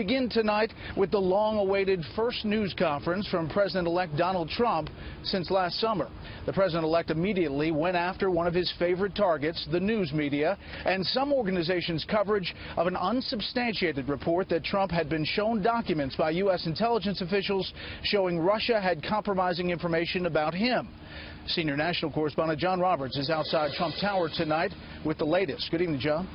Begin tonight with the long-awaited first news conference from President-elect Donald Trump since last summer. The president-elect immediately went after one of his favorite targets, the news media, and some organizations' coverage of an unsubstantiated report that Trump had been shown documents by U.S. intelligence officials showing Russia had compromising information about him. Senior national correspondent John Roberts is outside Trump Tower tonight with the latest. Good evening, John.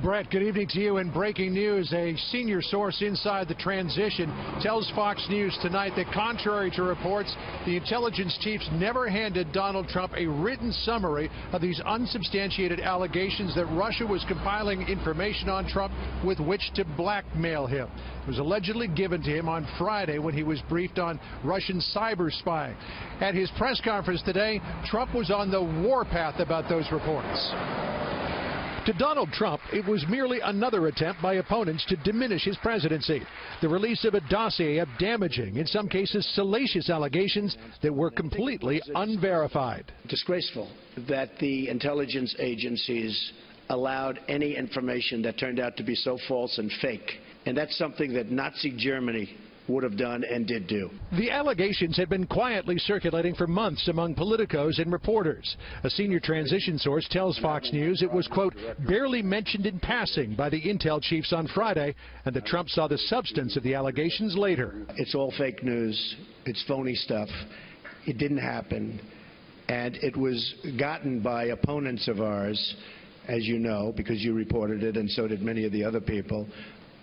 Brett, good evening to you. And breaking news, a senior source inside the transition tells Fox News tonight that contrary to reports, the intelligence chiefs never handed Donald Trump a written summary of these unsubstantiated allegations that Russia was compiling information on Trump with which to blackmail him. It was allegedly given to him on Friday when he was briefed on Russian cyber spying. At his press conference today, Trump was on the warpath about those reports. To Donald Trump, it was merely another attempt by opponents to diminish his presidency. The release of a dossier of damaging, in some cases salacious allegations that were completely unverified. Disgraceful that the intelligence agencies allowed any information that turned out to be so false and fake. And that's something that Nazi Germany would have done and did do. The allegations had been quietly circulating for months among politicos and reporters. A senior transition source tells Fox News it was, quote, barely mentioned in passing by the intel chiefs on Friday, and that Trump saw the substance of the allegations later. It's all fake news. It's phony stuff. It didn't happen. And it was gotten by opponents of ours, as you know, because you reported it, and so did many of the other people.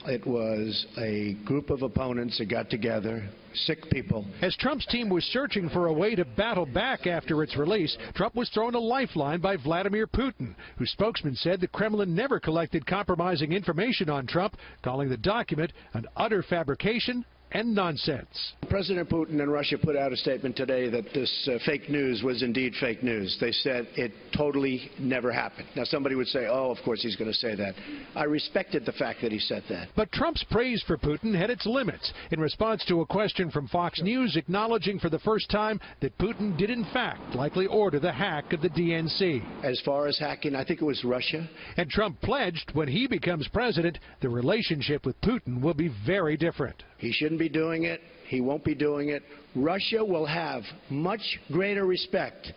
It was a group of opponents that got together, sick people. As Trump's team was searching for a way to battle back after its release, Trump was thrown a lifeline by Vladimir Putin, whose spokesman said the Kremlin never collected compromising information on Trump, calling the document an utter fabrication and nonsense. President Putin and Russia put out a statement today that this fake news was indeed fake news. They said it totally never happened. Now, somebody would say, oh, of course he's going to say that. I respected the fact that he said that. But Trump's praise for Putin had its limits. In response to a question from Fox News acknowledging for the first time that Putin did in fact likely order the hack of the DNC. As far as hacking, I think it was Russia. And Trump pledged when he becomes president, the relationship with Putin will be very different. He shouldn't be doing it. He won't be doing it. Russia will have much greater respect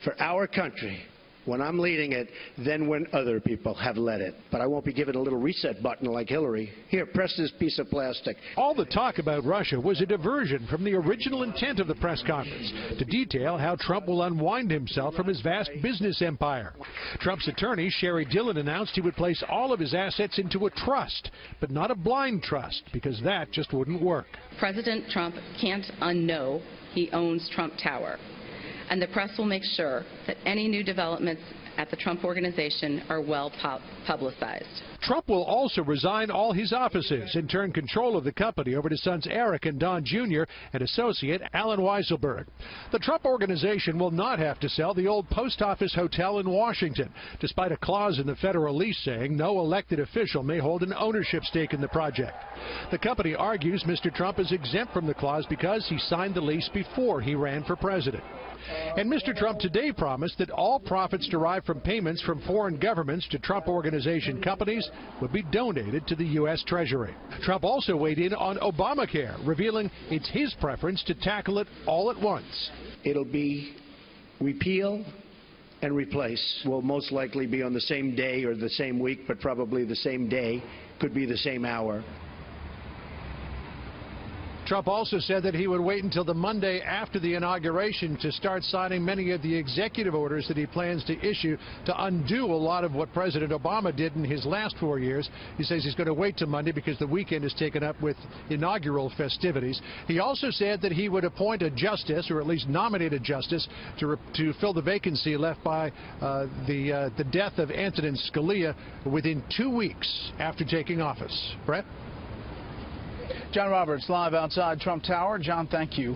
for our country when I'm leading it than when other people have led it. But I won't be given a little reset button like Hillary. Here, press this piece of plastic. All the talk about Russia was a diversion from the original intent of the press conference to detail how Trump will unwind himself from his vast business empire. Trump's attorney, Sherry Dillon, announced he would place all of his assets into a trust, but not a blind trust, because that just wouldn't work. President Trump can't unknow he owns Trump Tower. And the press will make sure that any new developments at the Trump Organization are well publicized. Trump will also resign all his offices and turn control of the company over to sons Eric and Don Jr. and associate Alan Weisselberg. The Trump Organization will not have to sell the old post office hotel in Washington, despite a clause in the federal lease saying no elected official may hold an ownership stake in the project. The company argues Mr. Trump is exempt from the clause because he signed the lease before he ran for president. And Mr. Trump today promised that all profits derived from payments from foreign governments to Trump Organization companies would be donated to the U.S. Treasury. Trump also weighed in on Obamacare, revealing it's his preference to tackle it all at once. It'll be repeal and replace. Will most likely be on the same day or the same week, but probably the same day, could be the same hour. Trump also said that he would wait until the Monday after the inauguration to start signing many of the executive orders that he plans to issue to undo a lot of what President Obama did in his last 4 years. He says he's going to wait till Monday because the weekend is taken up with inaugural festivities. He also said that he would appoint a justice, or at least nominate a justice, to fill the vacancy left by the death of Antonin Scalia within 2 weeks after taking office. Brett? John Roberts live outside Trump Tower. John, thank you.